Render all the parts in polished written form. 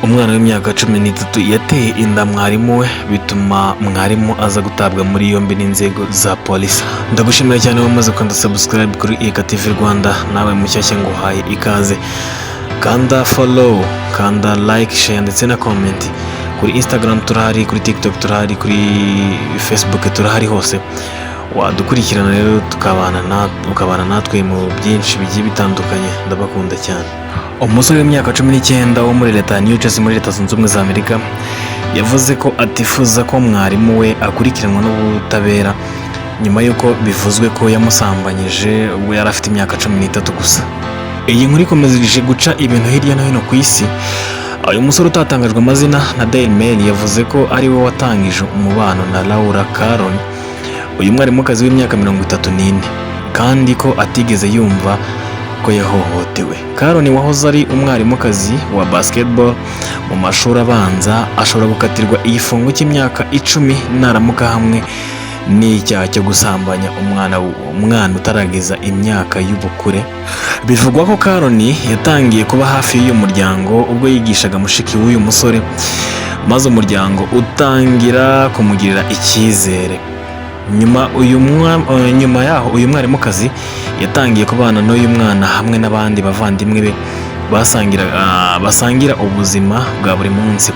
Umwana w'imyaka 13 yateye inda mwarimu we bituma mwarimu aza gutabwa muri yombi n'inzego za polisi. Ndagushimira cyane wamaze kwanda subscribe kuri Eka TV Rwanda, nawe mushyashya nguhaye ikaze. Kanda follow, kanda like, share ndetse na comment. Kuri Instagram turahari, kuri TikTok turahari, kuri Facebook turahari, hose wadukurikirana rero ukabana natwe mu byinshi bigiye bitandukanye. Ndabakunda cyane. Umusore w'imyaka 19 wo muri leta ya New Jersey muri leta zunze ubumwe za Amerika yavuze ko atifuza ko mwarimu we akurikiranwa n'ubutabera nyuma y'uko bivuzwe ko yamusambanyije ubwo yari afite imyaka 13 gusa. Iyi nkuru ikomeje guca ibintu hirya no hino ku isi. Uyu musore utatangajwe amazina na Daily Mail yavuze ko ari we watangije umubano na Laura Caron, uyu mwarimukazi w'imyaka 34, kandi ko atigeze yumva ko yahohotewe. Caron wahoze ari umwarimukazi wa basketball mu mashuri abanza ashobora gukatirwa igifungo cy'imyaka 10 naramuka hamwe n'icyaha cyo gusambanya umwana utarageza imyaka y'ubukure. Bivugwa ko Caron yatangiye kuba hafi y'uyu muryango ubwo yigishaga mushiki w'uyu musore, maze umuryango utangira kumugirira icyizere. Nyuma yaho uyu mwarimukazi yatangiye kubana n'uyu mwana hamwe n'abandi bavandimwe be basangira ubuzima bwa buri munsi,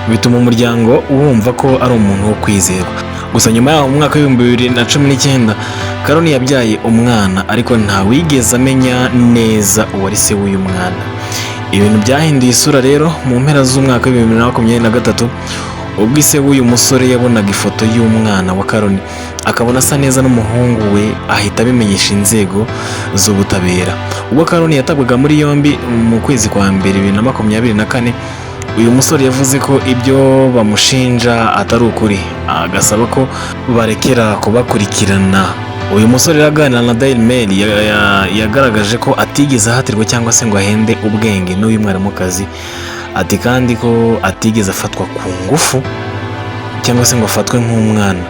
bituma umuryango wumva ko ari umuntu wo kwizerwa. Gusa nyuma yaho mu mwaka w'2019 Caron yabyaye umwana, ariko nta wigeze amenya neza uwari se w'uyu mwana. Ibintu byahinduye isura rero mu mpera z'umwaka w'2023 ubwo ise w'uyu musore yabonaga ifoto y'umwana wa Caron akabona asa neza n'umuhungu we, ahita abimenyesha inzego z'ubutabera. Ubwo Caron yatabwaga muri yombi mu kwezi kwa mbere 2024, uyu musore yavuze ko ibyo bamushinja atari ukuri, agasaba ko barekera kubakurikirana. Uyu musore yaganira na Daily Mail yagaragaje ko atigeze ahatirwa cyangwa se ngo ahende ubwenge n'uyu mwarimukazi, ati kandi ko atigeze afatwa ku ngufu cyangwa se ngo afatwe nk'umwana.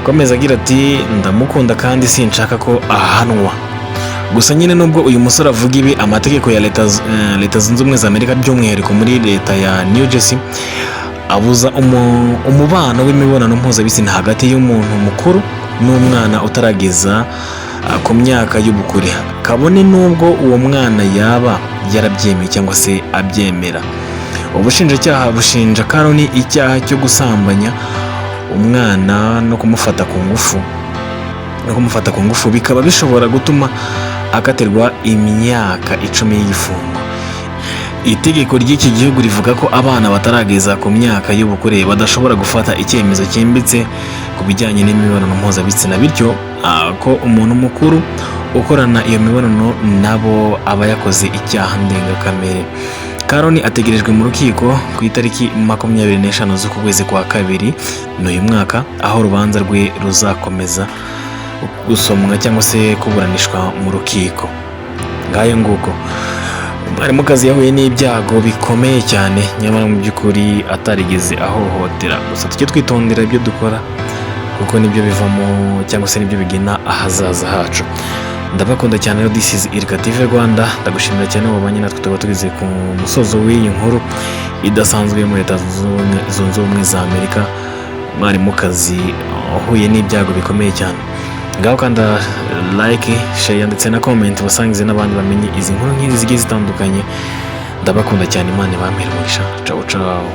Komeza agira ati ndamukunda kandi sinshaka ko ahanwa. Gusa nyine nubwo uyu musore avuga ibi, amategeko ya leta zunze ubumwe za Amerika by'umwihariko muri leta ya New Jersey abuza umubano w'imibonano mpuzabitsina hagati y'umuntu mukuru n'umwana utarageza ku myaka y'ubukure, kabone nubwo uwo mwana yaba yarabyemeye cyangwa se abyemera. Ubushinjacyaha bushinja Caron icyaha cyo gusambanya umwana no kumufata ku ngufu, bikaba bishobora gutuma akatirwa imyaka 10 y'igifungo. Itegeko ry'iki gihugu rivuga ko abana batarageza ku myaka y'ubukure badashobora gufata icyemezo cyimbitse ku bijyanye n'imibonano mpuzabitsina, bityo ko umuntu mukuru ukorana iyo mibonano nabo aba yakoze icyaha ndengakamere. Caron ategerejwe mu rukiko ku itariki 25 z'ukwezi kwa kabiri n'uyu mwaka, aho urubanza rwe ruzakomeza gusomwa cyangwa se kuburanishwa mu rukiko. Ngayo nguko umwarimukazi yahuye n'ibyago bikomeye cyane, nyamara mu by'ukuri atarigeze ahohotera. Gusa tujye twitondera ibyo dukora kuko nibyo bivamo cyangwa se nibyo bigena ahazaza hacu. Ndabakunda cyane rero, this is Eka TV Rwanda. Ndagushimira cyane wabanye natwe, tuba tugeze ku musozo w'iyi nkuru idasanzwe muri leta zunze ubumwe za Amerika. Umwarimukazi wahuye n'ibyago bikomeye cyane. Ngaho kanda like, share ndetse na comment basangize n'abandi bamenye izi nkuru nk'izi zigiye zitandukanye. Ndabakunda cyane, Imana ibamere umugisha. Ciao ciao.